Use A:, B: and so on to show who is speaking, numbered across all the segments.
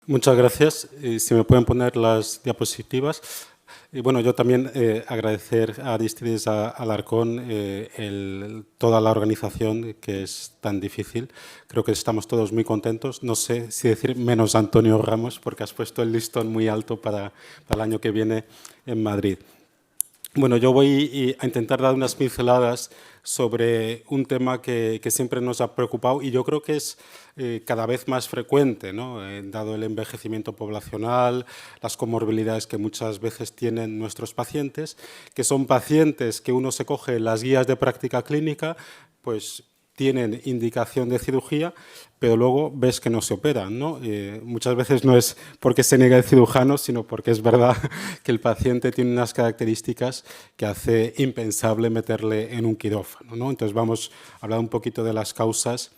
A: Muchas gracias. Si me pueden poner las diapositivas. Y bueno, yo también agradecer a Aristides Alarcón toda la organización, que es tan difícil. Creo que estamos todos muy contentos. No sé si decir menos Antonio Ramos, porque has puesto el listón muy alto para el año que viene en Madrid. Bueno, yo voy a intentar dar unas pinceladas sobre un tema que siempre nos ha preocupado y yo creo que es cada vez más frecuente, ¿no? Dado el envejecimiento poblacional, las comorbilidades que muchas veces tienen nuestros pacientes, que son pacientes que uno se coge las guías de práctica clínica, pues tienen indicación de cirugía, pero luego ves que no se operan, ¿no? Muchas veces no es porque se niega el cirujano, sino porque es verdad que el paciente tiene unas características que hace impensable meterle en un quirófano, ¿no? Entonces vamos a hablar un poquito de las causas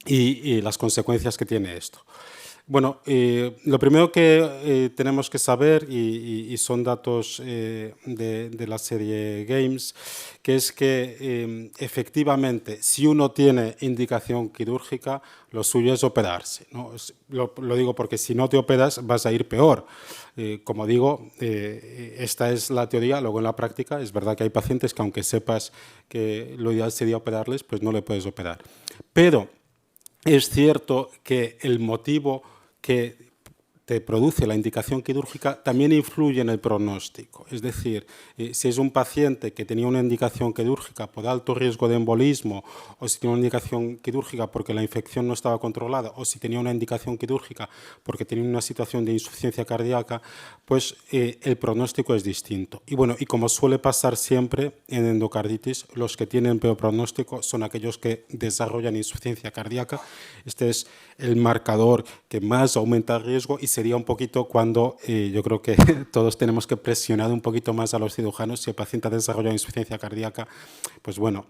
A: y las consecuencias que tiene esto. Bueno, lo primero que tenemos que saber, y son datos de la serie Games, que es que efectivamente, si uno tiene indicación quirúrgica, lo suyo es operarse, ¿no? Lo digo porque si no te operas vas a ir peor. Como digo, esta es la teoría, luego en la práctica es verdad que hay pacientes que aunque sepas que lo ideal sería operarles, pues no le puedes operar. Pero es cierto que el motivo que te produce la indicación quirúrgica también influye en el pronóstico. Es decir, si es un paciente que tenía una indicación quirúrgica por alto riesgo de embolismo, o si tiene una indicación quirúrgica porque la infección no estaba controlada, o si tenía una indicación quirúrgica porque tenía una situación de insuficiencia cardíaca, pues el pronóstico es distinto. Y bueno, y como suele pasar siempre en endocarditis, los que tienen peor pronóstico son aquellos que desarrollan insuficiencia cardíaca. Este es el marcador que más aumenta el riesgo y sería un poquito cuando yo creo que todos tenemos que presionar un poquito más a los cirujanos. Si el paciente ha desarrollado insuficiencia cardíaca, pues bueno,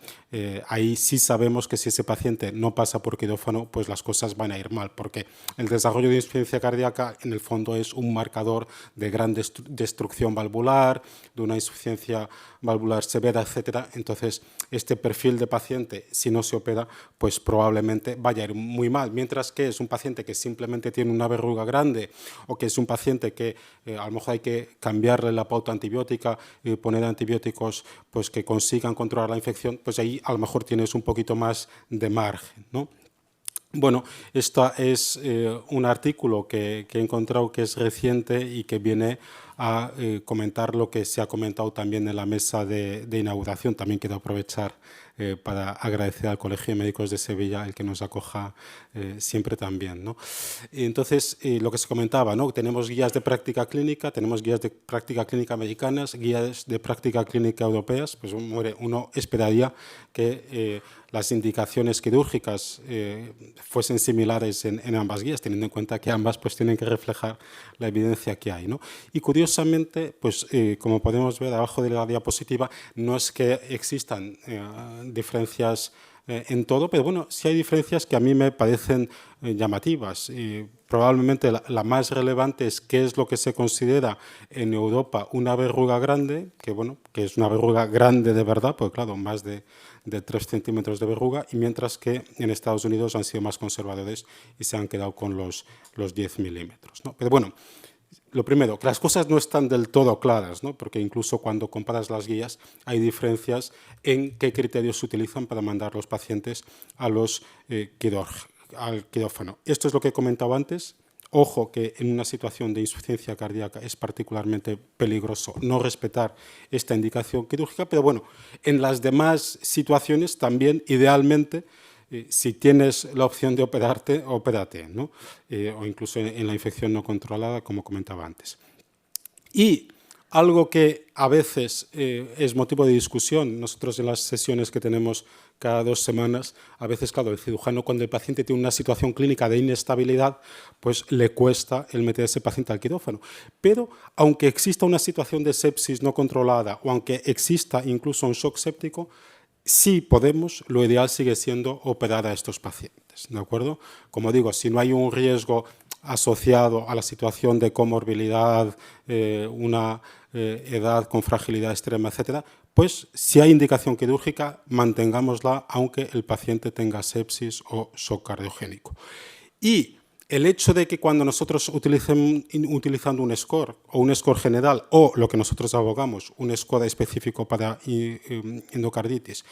A: ahí sí sabemos que si ese paciente no pasa por quirófano, pues las cosas van a ir mal, porque el desarrollo de insuficiencia cardíaca en el fondo es un marcador de gran destrucción valvular, de una insuficiencia valvular severa, etcétera. Entonces, este perfil de paciente, si no se opera, pues probablemente vaya a ir muy mal, mientras que es un paciente que simplemente tiene una verruga grande o que es un paciente que a lo mejor hay que cambiarle la pauta antibiótica y poner antibióticos pues, que consigan controlar la infección, pues ahí a lo mejor tienes un poquito más de margen, ¿no? Bueno, este es un artículo que he encontrado que es reciente y que viene a comentar lo que se ha comentado también en la mesa de inauguración. También quiero aprovechar para agradecer al Colegio de Médicos de Sevilla el que nos acoja siempre también, ¿no? Entonces, lo que se comentaba, ¿no? Tenemos guías de práctica clínica, tenemos guías de práctica clínica americanas, guías de práctica clínica europeas, pues uno esperaría que las indicaciones quirúrgicas fuesen similares en ambas guías, teniendo en cuenta que ambas pues, tienen que reflejar la evidencia que hay, ¿no? Y curiosamente, pues, como podemos ver abajo de la diapositiva, no es que existan diferencias en todo, pero bueno, sí hay diferencias que a mí me parecen llamativas. Probablemente la más relevante es qué es lo que se considera en Europa una verruga grande, que bueno, que es una verruga grande de verdad, porque claro, más de 3 centímetros de verruga, y mientras que en Estados Unidos han sido más conservadores y se han quedado con los 10 milímetros, ¿no? Pero bueno, lo primero, que las cosas no están del todo claras, ¿no? Porque incluso cuando comparas las guías hay diferencias en qué criterios se utilizan para mandar los pacientes a los al quirófano. Esto es lo que he comentado antes. Ojo que en una situación de insuficiencia cardíaca es particularmente peligroso no respetar esta indicación quirúrgica, pero bueno, en las demás situaciones también idealmente si tienes la opción de operarte, opérate, ¿no? O incluso en la infección no controlada, como comentaba antes. Y algo que a veces es motivo de discusión, nosotros en las sesiones que tenemos cada 2 semanas, a veces, claro, el cirujano cuando el paciente tiene una situación clínica de inestabilidad, pues le cuesta el meter a ese paciente al quirófano. Pero aunque exista una situación de sepsis no controlada o aunque exista incluso un shock séptico, sí podemos, lo ideal sigue siendo operar a estos pacientes, ¿de acuerdo? Como digo, si no hay un riesgo asociado a la situación de comorbilidad, una edad con fragilidad extrema, etcétera, pues si hay indicación quirúrgica, mantengámosla aunque el paciente tenga sepsis o shock cardiogénico. Y El hecho de que cuando nosotros utilizando un score o un score general o lo que nosotros abogamos, un score específico para endocarditis,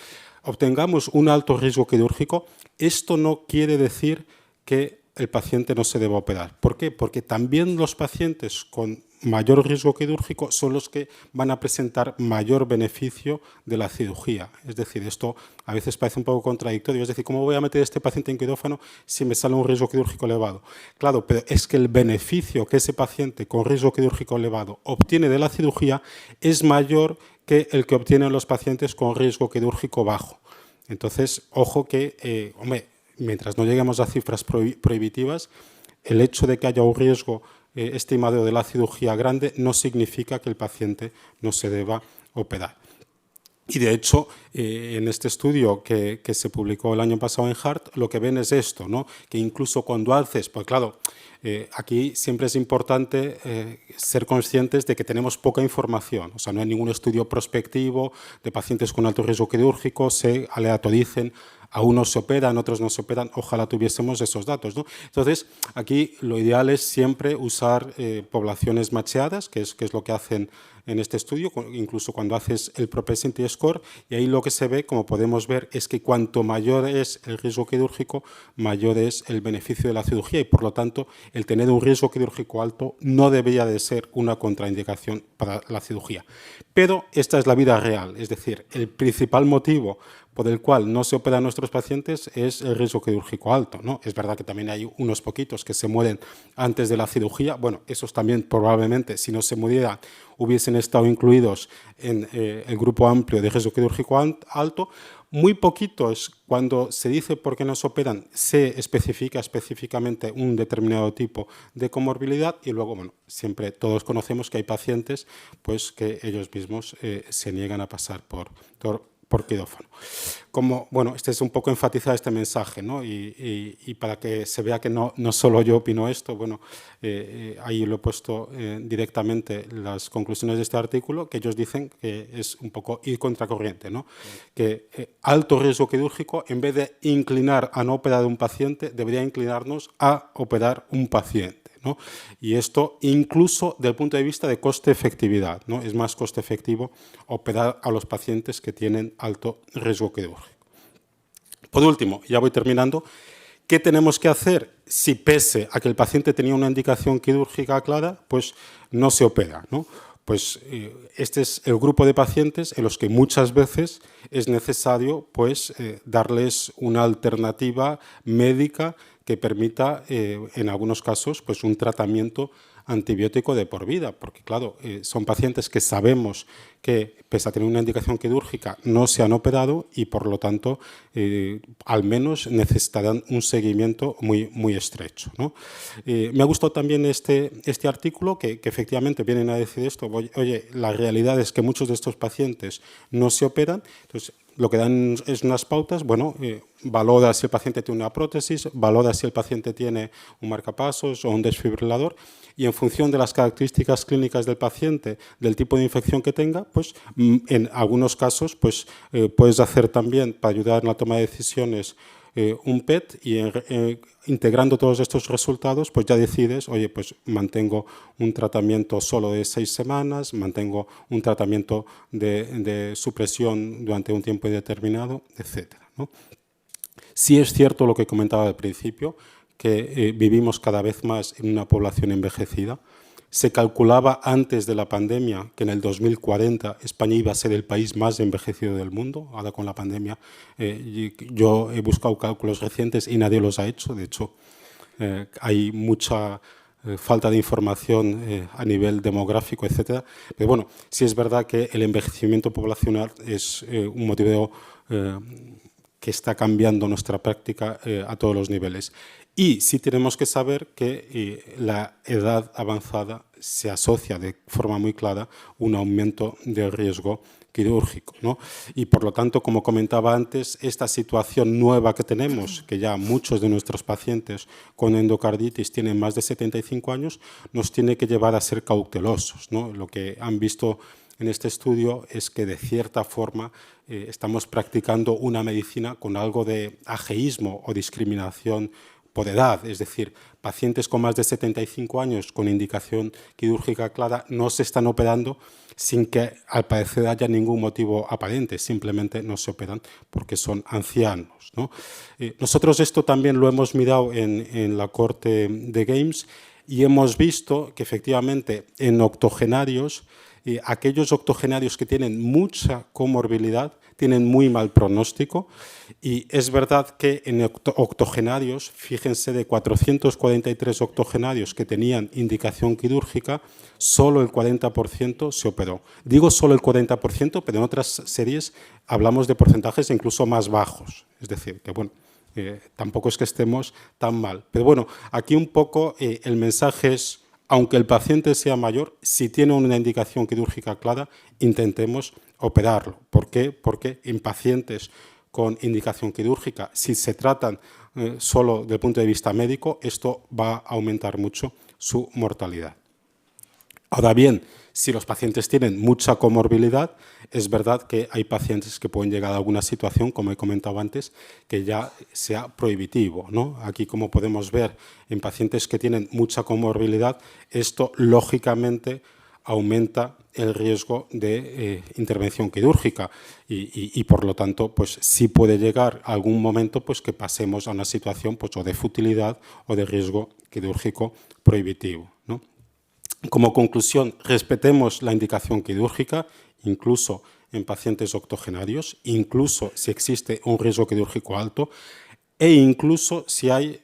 A: obtengamos un alto riesgo quirúrgico, esto no quiere decir que el paciente no se deba operar. ¿Por qué? Porque también los pacientes con mayor riesgo quirúrgico son los que van a presentar mayor beneficio de la cirugía. Es decir, esto a veces parece un poco contradictorio. Es decir, ¿cómo voy a meter a este paciente en quirófano si me sale un riesgo quirúrgico elevado? Claro, pero es que el beneficio que ese paciente con riesgo quirúrgico elevado obtiene de la cirugía es mayor que el que obtienen los pacientes con riesgo quirúrgico bajo. Entonces, ojo que, mientras no lleguemos a cifras prohibitivas, el hecho de que haya un riesgo estimado de la cirugía grande no significa que el paciente no se deba operar. Y de hecho, en este estudio que se publicó el año pasado en Heart, lo que ven es esto, ¿no? Que incluso cuando haces, pues claro, aquí siempre es importante ser conscientes de que tenemos poca información, o sea, no hay ningún estudio prospectivo de pacientes con alto riesgo quirúrgico, se aleatoricen, a unos se operan, otros no se operan, ojalá tuviésemos esos datos, ¿no? Entonces, aquí lo ideal es siempre usar poblaciones macheadas, que es lo que hacen en este estudio, incluso cuando haces el propensity score, y ahí lo que se ve, como podemos ver, es que cuanto mayor es el riesgo quirúrgico, mayor es el beneficio de la cirugía y, por lo tanto, el tener un riesgo quirúrgico alto no debería de ser una contraindicación para la cirugía. Pero esta es la vida real, es decir, el principal motivo por el cual no se operan nuestros pacientes es el riesgo quirúrgico alto, ¿no? Es verdad que también hay unos poquitos que se mueren antes de la cirugía. Bueno, esos también probablemente, si no se murieran, hubiesen estado incluidos en el grupo amplio de riesgo quirúrgico alto. Muy poquitos, cuando se dice por qué no se operan, se especifica específicamente un determinado tipo de comorbilidad y luego, bueno, siempre todos conocemos que hay pacientes pues, que ellos mismos se niegan a pasar por quirófano. Como, bueno, este es un poco enfatizar este mensaje, ¿no? Y para que se vea que no solo yo opino esto, bueno, ahí lo he puesto directamente las conclusiones de este artículo, que ellos dicen que es un poco ir contracorriente, ¿no? Que alto riesgo quirúrgico, en vez de inclinar a no operar un paciente, debería inclinarnos a operar un paciente, ¿no? Y esto incluso desde el punto de vista de coste-efectividad, ¿no? Es más coste efectivo operar a los pacientes que tienen alto riesgo quirúrgico. Por último, ya voy terminando, ¿qué tenemos que hacer si pese a que el paciente tenía una indicación quirúrgica clara, pues no se opera, ¿no? Pues este es el grupo de pacientes en los que muchas veces es necesario pues, darles una alternativa médica que permita, en algunos casos, pues, un tratamiento antibiótico de por vida, porque claro, son pacientes que sabemos que, pese a tener una indicación quirúrgica, no se han operado y, por lo tanto, al menos necesitarán un seguimiento muy estrecho, ¿no? Me ha gustado también este artículo que efectivamente vienen a decir esto. Oye, la realidad es que muchos de estos pacientes no se operan, entonces lo que dan es unas pautas, bueno, valora si el paciente tiene una prótesis, valora si el paciente tiene un marcapasos o un desfibrilador y en función de las características clínicas del paciente, del tipo de infección que tenga, pues en algunos casos pues, puedes hacer también para ayudar en la toma de decisiones un PET y integrando todos estos resultados, pues ya decides, oye, pues mantengo un tratamiento solo de 6 semanas, mantengo un tratamiento de supresión durante un tiempo indeterminado, etcétera, ¿no? Sí es cierto lo que comentaba al principio, que vivimos cada vez más en una población envejecida. Se calculaba antes de la pandemia que en el 2040 España iba a ser el país más envejecido del mundo. Ahora con la pandemia yo he buscado cálculos recientes y nadie los ha hecho. De hecho, hay mucha falta de información a nivel demográfico, etcétera. Pero bueno, sí es verdad que el envejecimiento poblacional es un motivo que está cambiando nuestra práctica a todos los niveles. Y sí tenemos que saber que la edad avanzada se asocia de forma muy clara a un aumento del riesgo quirúrgico, ¿no? Y por lo tanto, como comentaba antes, esta situación nueva que tenemos, que ya muchos de nuestros pacientes con endocarditis tienen más de 75 años, nos tiene que llevar a ser cautelosos, ¿no? Lo que han visto en este estudio es que de cierta forma estamos practicando una medicina con algo de ajeísmo o discriminación por edad, es decir, pacientes con más de 75 años con indicación quirúrgica clara no se están operando sin que al parecer haya ningún motivo aparente, simplemente no se operan porque son ancianos, ¿no? Nosotros esto también lo hemos mirado en la corte de Games y hemos visto que efectivamente en octogenarios, aquellos octogenarios que tienen mucha comorbilidad tienen muy mal pronóstico y es verdad que en octogenarios, fíjense, de 443 octogenarios que tenían indicación quirúrgica, solo el 40% se operó. Digo solo el 40%, pero en otras series hablamos de porcentajes incluso más bajos. Es decir, que bueno, tampoco es que estemos tan mal. Pero bueno, aquí un poco el mensaje es, aunque el paciente sea mayor, si tiene una indicación quirúrgica clara, intentemos operarlo. ¿Por qué? Porque en pacientes con indicación quirúrgica, si se tratan solo desde el punto de vista médico, esto va a aumentar mucho su mortalidad. Ahora bien, si los pacientes tienen mucha comorbilidad, es verdad que hay pacientes que pueden llegar a alguna situación, como he comentado antes, que ya sea prohibitivo, ¿no? Aquí, como podemos ver, en pacientes que tienen mucha comorbilidad, esto lógicamente aumenta el riesgo de intervención quirúrgica y por lo tanto, pues sí puede llegar a algún momento pues, que pasemos a una situación pues, o de futilidad o de riesgo quirúrgico prohibitivo, ¿no? Como conclusión, respetemos la indicación quirúrgica, incluso en pacientes octogenarios, incluso si existe un riesgo quirúrgico alto e incluso si hay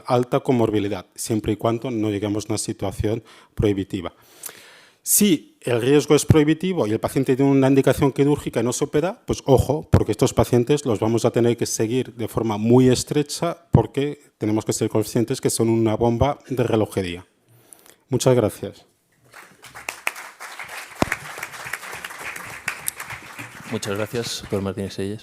A: alta comorbilidad, siempre y cuando no lleguemos a una situación prohibitiva. Si el riesgo es prohibitivo y el paciente tiene una indicación quirúrgica y no se opera, pues ojo, porque estos pacientes los vamos a tener que seguir de forma muy estrecha porque tenemos que ser conscientes que son una bomba de relojería. Muchas gracias.
B: Muchas gracias, doctor Martínez Seyes.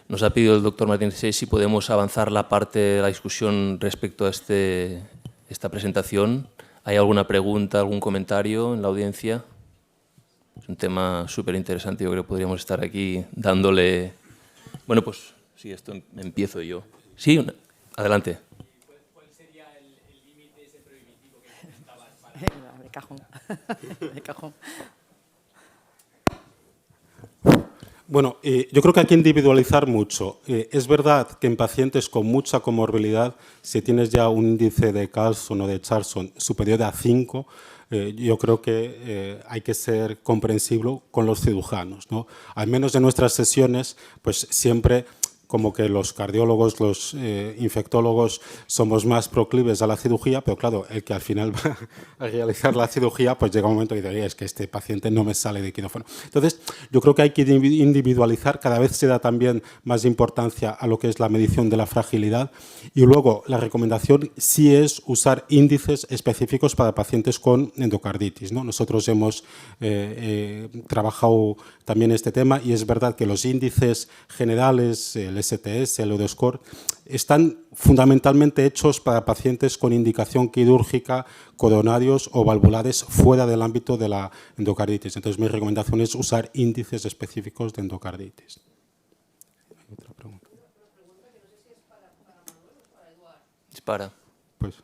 B: Nos ha pedido el doctor Martínez Seyes si podemos avanzar la parte de la discusión respecto a esta presentación. ¿Hay alguna pregunta, algún comentario en la audiencia? Es un tema súper interesante. Yo creo que podríamos estar aquí dándole... Bueno, pues sí, esto empiezo yo. Sí, adelante.
C: ¿Cuál sería el límite ese prohibitivo que comentabas?
D: De cajón. De cajón.
A: Bueno, yo creo que hay que individualizar mucho. Es verdad que en pacientes con mucha comorbilidad, si tienes ya un índice de Carlson o de Charlson superior a 5, yo creo que hay que ser comprensible con los cirujanos, ¿no? Al menos en nuestras sesiones, pues siempre como que los cardiólogos, los infectólogos somos más proclives a la cirugía, pero claro, el que al final va a realizar la cirugía, pues llega un momento y dice, es que este paciente no me sale de quirófano. Entonces, yo creo que hay que individualizar, cada vez se da también más importancia a lo que es la medición de la fragilidad y luego la recomendación sí es usar índices específicos para pacientes con endocarditis, ¿no? Nosotros hemos trabajado también este tema y es verdad que los índices generales, el STS, el Euroscore, están fundamentalmente hechos para pacientes con indicación quirúrgica, coronarios o valvulares fuera del ámbito de la endocarditis. Entonces, mi recomendación es usar índices específicos de endocarditis. ¿Hay otra pregunta?
B: Dispara.
A: Pues,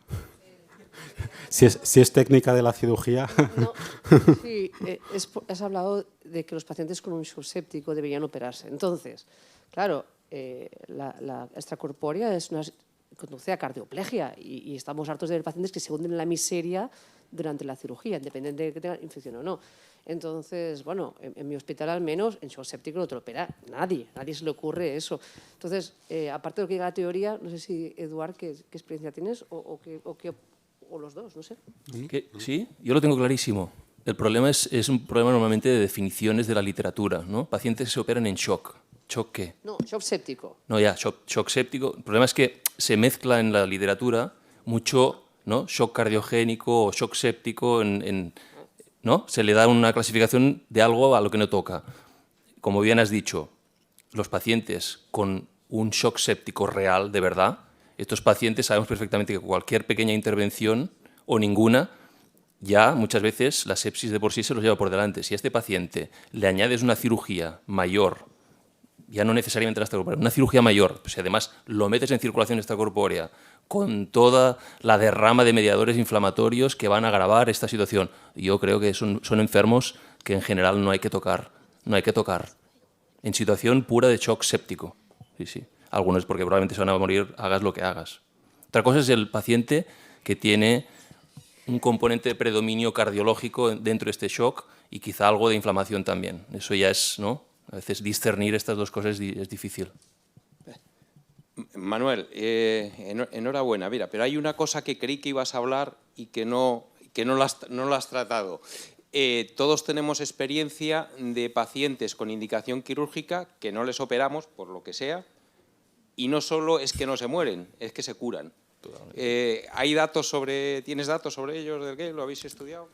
A: si es técnica de la cirugía...
D: No, sí, has hablado de que los pacientes con un shock séptico deberían operarse. Entonces, claro, la extracorpórea conduce a cardioplegia y estamos hartos de ver pacientes que se hunden en la miseria durante la cirugía, independiente de que tengan infección o no. Entonces, bueno, en mi hospital al menos, en shock séptico no te lo opera nadie se le ocurre eso. Entonces, aparte de lo que diga la teoría, no sé si, Eduard, ¿qué experiencia tienes o los dos, no sé?
B: Sí, yo lo tengo clarísimo. El problema es un problema normalmente de definiciones de la literatura, ¿no? Pacientes que se operan en shock. ¿Shock qué?
D: No, shock séptico.
B: No, ya, shock séptico. El problema es que se mezcla en la literatura mucho, ¿no? Shock cardiogénico o shock séptico, ¿no? Se le da una clasificación de algo a lo que no toca. Como bien has dicho, los pacientes con un shock séptico real, de verdad, estos pacientes sabemos perfectamente que cualquier pequeña intervención o ninguna, ya muchas veces la sepsis de por sí se los lleva por delante. Si a este paciente le añades una cirugía mayor, ya no necesariamente la extracorpórea, una cirugía mayor, pues si además lo metes en circulación extracorpórea con toda la derrama de mediadores inflamatorios que van a agravar esta situación, yo creo que son enfermos que en general no hay que tocar, en situación pura de shock séptico. Sí, sí. Algunos porque probablemente se van a morir, hagas lo que hagas. Otra cosa es el paciente que tiene un componente de predominio cardiológico dentro de este shock y quizá algo de inflamación también. Eso ya es, ¿no? A veces discernir estas dos cosas es difícil.
E: Manuel, enhorabuena. Mira, pero hay una cosa que creí que ibas a hablar y que no la has tratado. Todos tenemos experiencia de pacientes con indicación quirúrgica que no les operamos, por lo que sea, y no solo es que no se mueren, es que se curan. ¿Tienes datos sobre ellos? ¿Del qué? ¿Lo habéis estudiado?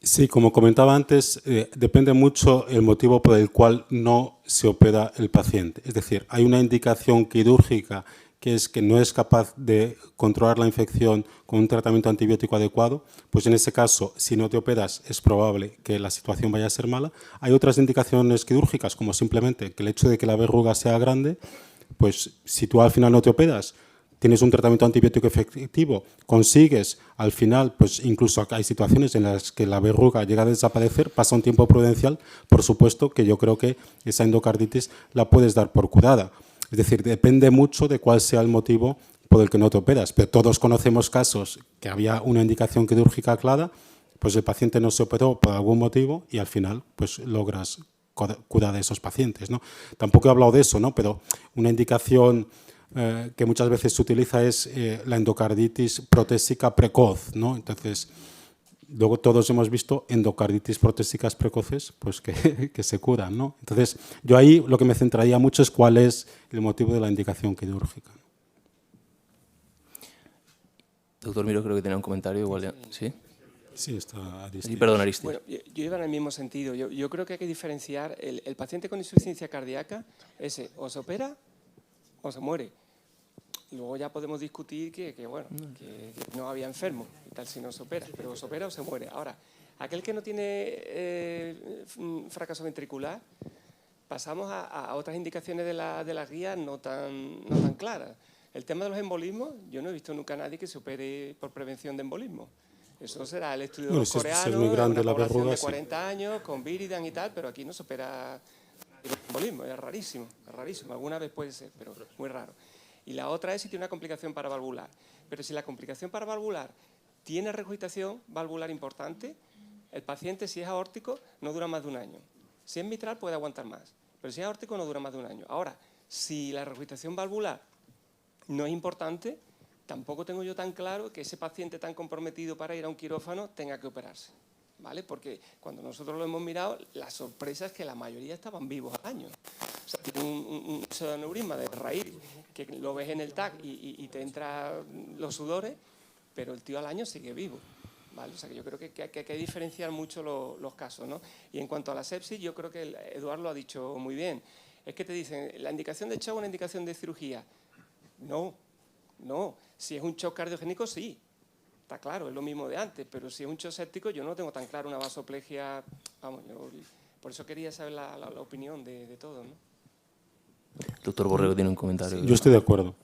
A: Sí, como comentaba antes, depende mucho el motivo por el cual no se opera el paciente. Es decir, hay una indicación quirúrgica que es que no es capaz de controlar la infección con un tratamiento antibiótico adecuado, pues en ese caso, si no te operas, es probable que la situación vaya a ser mala. Hay otras indicaciones quirúrgicas, como simplemente que el hecho de que la verruga sea grande, pues si tú al final no te operas, tienes un tratamiento antibiótico efectivo, consigues al final, pues incluso hay situaciones en las que la verruga llega a desaparecer, pasa un tiempo prudencial, por supuesto que yo creo que esa endocarditis la puedes dar por curada. Es decir, depende mucho de cuál sea el motivo por el que no te operas, pero todos conocemos casos que había una indicación quirúrgica clara, pues el paciente no se operó por algún motivo y al final pues logras curar a esos pacientes, ¿no? Tampoco he hablado de eso, ¿no? Pero una indicación que muchas veces se utiliza es la endocarditis protésica precoz, ¿no? Entonces, luego todos hemos visto endocarditis protésicas precoces pues que se curan, ¿no? Entonces, yo ahí lo que me centraría mucho es cuál es el motivo de la indicación quirúrgica.
B: Doctor Miró, creo que tenía un comentario igual ya. ¿Sí?
A: Sí, está Aristides.
B: Sí, perdón, Aristides.
C: Bueno, yo iba en el mismo sentido. Yo creo que hay que diferenciar el paciente con insuficiencia cardíaca, ese o se opera o se muere. Y luego ya podemos discutir que no había enfermo y tal si no se opera, pero se opera o se muere. Ahora, aquel que no tiene fracaso ventricular, pasamos a otras indicaciones de la guía no tan claras. El tema de los embolismos, yo no he visto nunca a nadie que se opere por prevención de embolismo. Eso será el estudio de los coreanos,
A: es muy grande
C: una
A: la
C: población
A: verruga,
C: de 40 años, con Viridan y tal, pero aquí no se opera embolismo, es rarísimo. Alguna vez puede ser, pero muy raro. Y la otra es si tiene una complicación paravalvular. Pero si la complicación paravalvular tiene regurgitación valvular importante, el paciente, si es aórtico, no dura más de un año. Si es mitral, puede aguantar más. Pero si es aórtico, no dura más de un año. Ahora, si la regurgitación valvular no es importante, tampoco tengo yo tan claro que ese paciente tan comprometido para ir a un quirófano tenga que operarse, ¿vale? Porque cuando nosotros lo hemos mirado, la sorpresa es que la mayoría estaban vivos al año. O sea, tiene un pseudoneurisma de raíz que lo ves en el TAC y te entran los sudores, pero el tío al año sigue vivo, ¿vale? O sea, que yo creo que hay que diferenciar mucho los casos, ¿no? Y en cuanto a la sepsis, yo creo que Eduardo lo ha dicho muy bien. Es que te dicen, ¿la indicación de shock o una indicación de cirugía? No. Si es un shock cardiogénico, sí. Está claro, es lo mismo de antes, pero si es un shock séptico, yo no tengo tan claro una vasoplegia. Vamos, por eso quería saber la opinión de todos, ¿no?
B: Doctor Borrego tiene un comentario.
A: Yo estoy de acuerdo.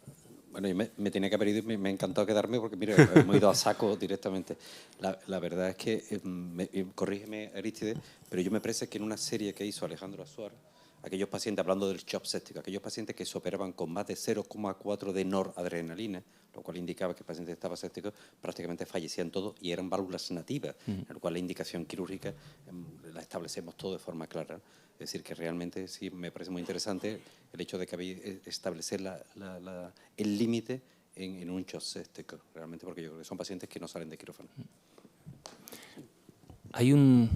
F: Bueno, yo me tenía que haber ido y me ha encantado quedarme porque, mira, hemos ido a saco directamente. La verdad es que, corrígeme, Aristides, pero yo me parece que en una serie que hizo Alejandro Azuar, aquellos pacientes, hablando del shock séptico, aquellos pacientes que se operaban con más de 0,4 de noradrenalina, lo cual indicaba que el paciente estaba séptico, prácticamente fallecían todos y eran válvulas nativas, en lo cual la indicación quirúrgica la establecemos todo de forma clara. Es decir, que realmente sí me parece muy interesante el hecho de que habéis establecer el límite en un shock séptico, realmente, porque yo creo que son pacientes que no salen de quirófano.
B: Hay un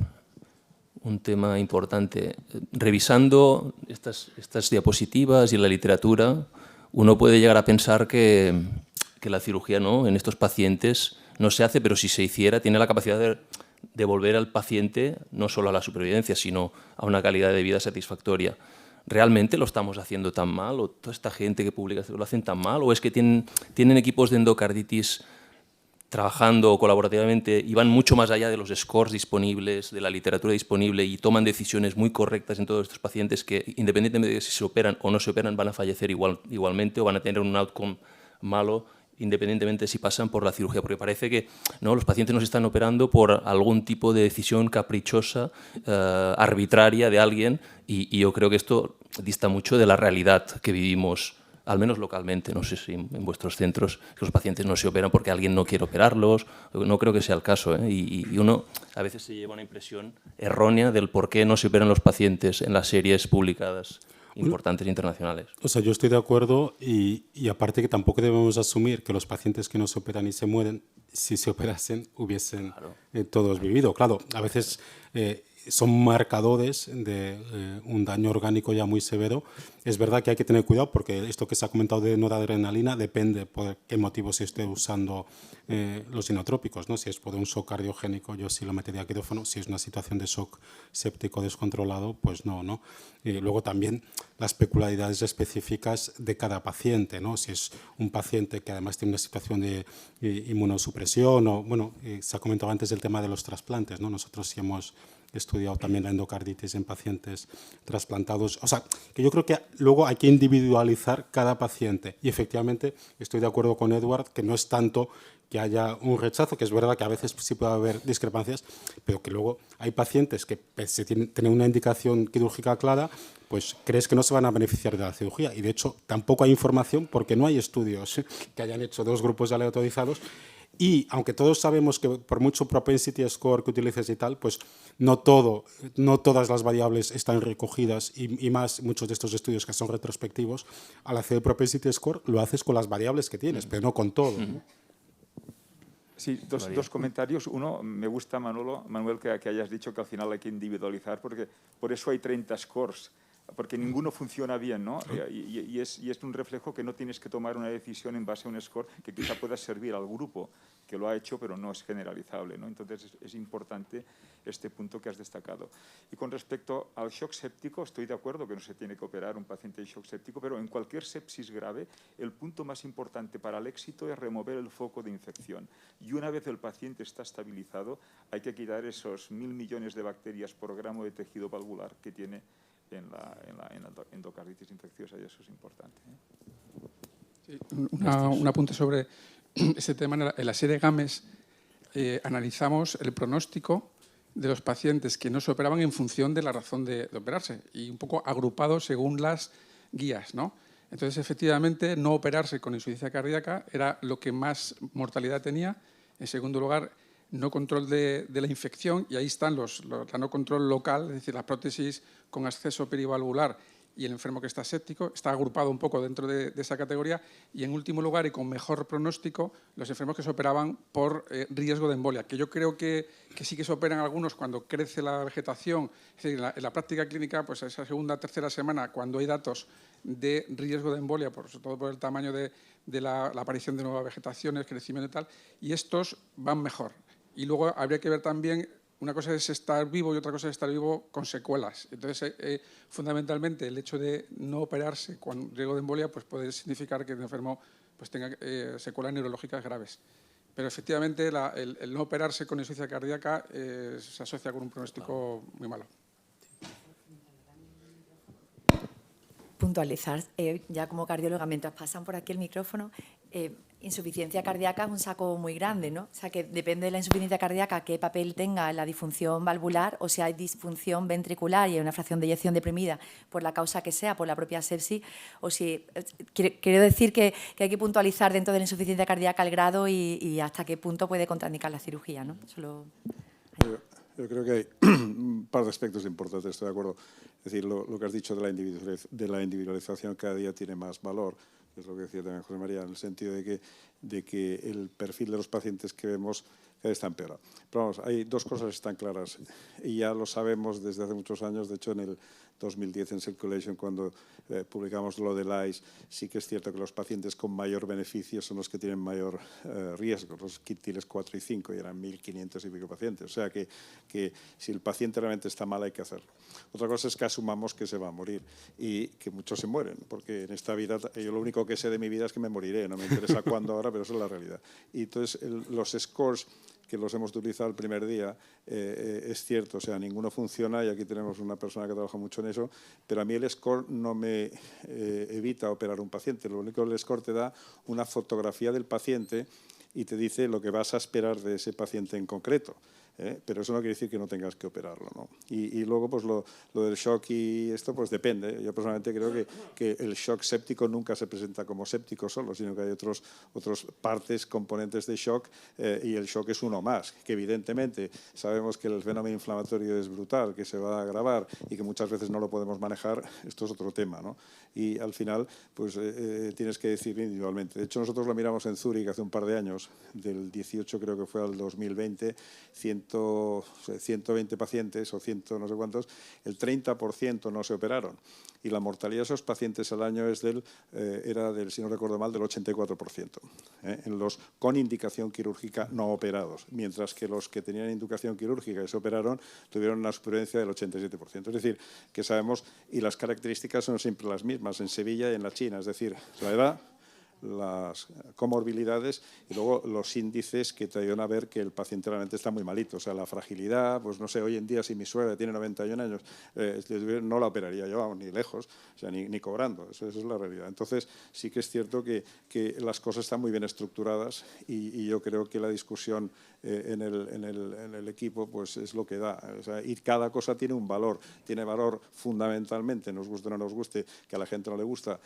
B: tema importante. Revisando estas diapositivas y la literatura, uno puede llegar a pensar que la cirugía, ¿no?, en estos pacientes no se hace, pero si se hiciera, tiene la capacidad de devolver al paciente no solo a la supervivencia, sino a una calidad de vida satisfactoria. ¿Realmente lo estamos haciendo tan mal? ¿O toda esta gente que publica lo hacen tan mal? ¿O es que tienen equipos de endocarditis trabajando colaborativamente y van mucho más allá de los scores disponibles, de la literatura disponible y toman decisiones muy correctas en todos estos pacientes que, independientemente de si se operan o no se operan, van a fallecer igualmente o van a tener un outcome malo independientemente si pasan por la cirugía, porque parece que ¿no? los pacientes no se están operando por algún tipo de decisión caprichosa, arbitraria de alguien, y yo creo que esto dista mucho de la realidad que vivimos, al menos localmente. No sé si en vuestros centros que los pacientes no se operan porque alguien no quiere operarlos, no creo que sea el caso, ¿eh? Y uno a veces se lleva una impresión errónea del por qué no se operan los pacientes en las series publicadas importantes internacionales.
A: O sea, yo estoy de acuerdo y aparte que tampoco debemos asumir que los pacientes que no se operan y se mueren, si se operasen, hubiesen todos vivido. Claro, a veces son marcadores de un daño orgánico ya muy severo. Es verdad que hay que tener cuidado porque esto que se ha comentado de noradrenalina depende por qué motivo se esté usando los inotrópicos, ¿no? Si es por un shock cardiogénico, yo sí lo metería a quirófano. Si es una situación de shock séptico descontrolado, pues no, ¿no? Y luego también las peculiaridades específicas de cada paciente, ¿no? Si es un paciente que además tiene una situación de inmunosupresión o, bueno, se ha comentado antes el tema de los trasplantes, ¿no? Nosotros sí hemos estudiado también la endocarditis en pacientes trasplantados. O sea, que yo creo que luego hay que individualizar cada paciente. Y efectivamente estoy de acuerdo con Edward que no es tanto que haya un rechazo, que es verdad que a veces sí puede haber discrepancias, pero que luego hay pacientes que pese a tener una indicación quirúrgica clara, pues crees que no se van a beneficiar de la cirugía. Y de hecho tampoco hay información porque no hay estudios que hayan hecho 2 grupos aleatorizados. Y aunque todos sabemos que por mucho propensity score que utilices y tal, pues no todas las variables están recogidas y más muchos de estos estudios que son retrospectivos, al hacer el propensity score lo haces con las variables que tienes, pero no con todo, ¿no?
G: Sí, dos comentarios. Uno, me gusta, Manuel, que hayas dicho que al final hay que individualizar, porque por eso hay 30 scores, porque ninguno funciona bien, ¿no? Y es un reflejo que no tienes que tomar una decisión en base a un score que quizá pueda servir al grupo que lo ha hecho, pero no es generalizable, ¿no? Entonces es importante este punto que has destacado. Y con respecto al shock séptico, estoy de acuerdo que no se tiene que operar un paciente de shock séptico, pero en cualquier sepsis grave, el punto más importante para el éxito es remover el foco de infección. Y una vez el paciente está estabilizado, hay que quitar esos 1000 millones de bacterias por gramo de tejido valvular que tiene en la endocarditis infecciosa, y eso es importante, ¿eh?
H: Sí, un apunte sobre este tema. En la serie GAMES analizamos el pronóstico de los pacientes que no se operaban en función de la razón de operarse y un poco agrupados según las guías, ¿no? Entonces, efectivamente, no operarse con insuficiencia cardíaca era lo que más mortalidad tenía. En segundo lugar, no control de la infección, y ahí están la no control local, es decir, la prótesis con acceso perivalvular y el enfermo que está séptico, está agrupado un poco dentro de esa categoría. Y en último lugar, y con mejor pronóstico, los enfermos que se operaban por riesgo de embolia, que yo creo que sí que se operan algunos cuando crece la vegetación. Es decir, en la práctica clínica, pues esa segunda, tercera semana, cuando hay datos de riesgo de embolia, sobre todo por el tamaño de la aparición de nuevas vegetaciones, crecimiento y tal, y estos van mejor. Y luego habría que ver también, una cosa es estar vivo y otra cosa es estar vivo con secuelas. Entonces, fundamentalmente, el hecho de no operarse con riesgo de embolia pues puede significar que el enfermo pues tenga secuelas neurológicas graves. Pero efectivamente, el no operarse con insuficiencia cardíaca se asocia con un pronóstico muy malo.
I: Puntualizar, ya como cardióloga, mientras pasan por aquí el micrófono, insuficiencia cardíaca es un saco muy grande, ¿no? O sea, que depende de la insuficiencia cardíaca qué papel tenga en la disfunción valvular, o si hay disfunción ventricular y hay una fracción de eyección deprimida por la causa que sea, por la propia sepsis, o si... Quiero decir que hay que puntualizar dentro de la insuficiencia cardíaca el grado y hasta qué punto puede contraindicar la cirugía, ¿no?
J: Yo creo que hay un par de aspectos importantes, estoy de acuerdo. Es decir, lo que has dicho de la individualización cada día tiene más valor, que es lo que decía también José María, en el sentido de que el perfil de los pacientes que vemos está empeorado. Pero vamos, hay dos cosas que están claras y ya lo sabemos desde hace muchos años. De hecho, en el 2010 en Circulation, cuando publicamos lo del ICE, sí que es cierto que los pacientes con mayor beneficio son los que tienen mayor riesgo, los quintiles 4 y 5, y eran 1.500 y pico pacientes. O sea que si el paciente realmente está mal hay que hacerlo. Otra cosa es que asumamos que se va a morir y que muchos se mueren, porque en esta vida, yo lo único que sé de mi vida es que me moriré, no me interesa cuándo ahora, pero eso es la realidad. Y entonces los scores que los hemos utilizado el primer día, es cierto, o sea, ninguno funciona y aquí tenemos una persona que trabaja mucho en eso, pero a mí el score no me evita operar un paciente, lo único que el score te da una fotografía del paciente y te dice lo que vas a esperar de ese paciente en concreto. Pero eso no quiere decir que no tengas que operarlo, ¿no? Y luego, pues lo del shock y esto, pues depende. Yo personalmente creo que el shock séptico nunca se presenta como séptico solo, sino que hay otros partes, componentes de shock, y el shock es uno más, que evidentemente sabemos que el fenómeno inflamatorio es brutal, que se va a agravar y que muchas veces no lo podemos manejar. Esto es otro tema, ¿no? Y al final, pues tienes que decir individualmente. De hecho, nosotros lo miramos en Zúrich hace un par de años, del 18 creo que fue al 2020, 120 pacientes o 100 no sé cuántos, el 30% no se operaron. Y la mortalidad de esos pacientes al año era del, si no recuerdo mal, del 84%, en los con indicación quirúrgica no operados, mientras que los que tenían indicación quirúrgica y se operaron tuvieron una supervivencia del 87%. Es decir, que sabemos, y las características son siempre las mismas en Sevilla y en la China, es decir, la edad, las comorbilidades y luego los índices que te ayudan a ver que el paciente realmente está muy malito. O sea, la fragilidad, pues no sé, hoy en día si mi suegra tiene 91 años, no la operaría yo, vamos, ni lejos, o sea, ni cobrando, eso es la realidad. Entonces, sí que es cierto que las cosas están muy bien estructuradas y yo creo que la discusión en el equipo pues es lo que da. O sea, y cada cosa tiene un valor, tiene valor fundamentalmente, nos guste o no nos guste, que a la gente no le gusta,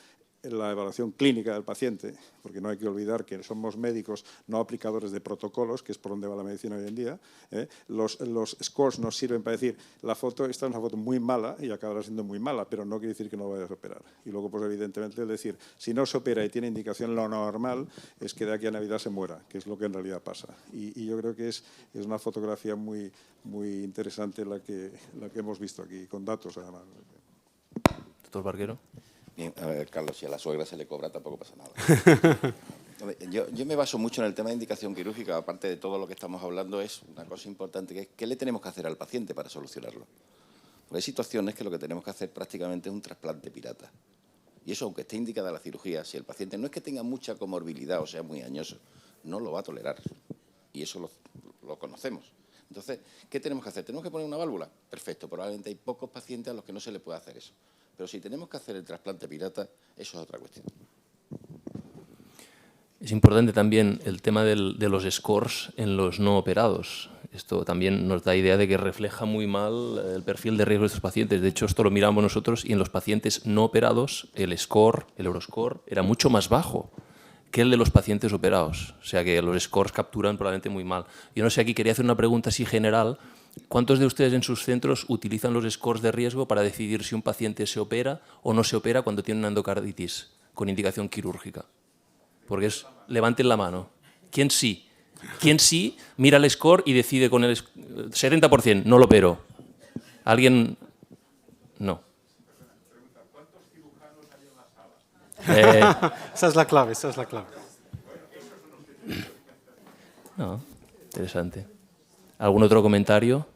J: la evaluación clínica del paciente, porque no hay que olvidar que somos médicos no aplicadores de protocolos, que es por donde va la medicina hoy en día. Los scores nos sirven para decir, esta es una foto muy mala y acabará siendo muy mala, pero no quiere decir que no vayas a operar. Y luego, pues evidentemente, es decir, si no se opera y tiene indicación, lo normal es que de aquí a Navidad se muera, que es lo que en realidad pasa. Y yo creo que es una fotografía muy, muy interesante la que hemos visto aquí, con datos además.
B: Doctor Barquero.
K: Bien, a ver, Carlos, si a la suegra se le cobra tampoco pasa nada. Yo me baso mucho en el tema de indicación quirúrgica, aparte de todo lo que estamos hablando, es una cosa importante, que es ¿qué le tenemos que hacer al paciente para solucionarlo? Porque hay situaciones que lo que tenemos que hacer prácticamente es un trasplante pirata. Y eso, aunque esté indicada la cirugía, si el paciente no es que tenga mucha comorbilidad o sea muy añoso, no lo va a tolerar. Y eso lo conocemos. Entonces, ¿qué tenemos que hacer? ¿Tenemos que poner una válvula? Perfecto, probablemente hay pocos pacientes a los que no se le puede hacer eso. Pero si tenemos que hacer el trasplante pirata, eso es otra cuestión.
B: Es importante también el tema de los scores en los no operados. Esto también nos da idea de que refleja muy mal el perfil de riesgo de estos pacientes. De hecho, esto lo miramos nosotros y en los pacientes no operados el score, el Euroscore, era mucho más bajo que el de los pacientes operados. O sea que los scores capturan probablemente muy mal. Yo no sé, aquí quería hacer una pregunta así general. ¿Cuántos de ustedes en sus centros utilizan los scores de riesgo para decidir si un paciente se opera o no se opera cuando tiene una endocarditis con indicación quirúrgica? Porque levanten la mano. ¿Quién sí? ¿Quién sí mira el score y decide con el 70%, no lo opero? ¿Alguien? No.
A: ¿Cuántos cirujanos hay en la sala? Esa es la clave, esa es la clave.
B: No, interesante. ¿Algún otro comentario?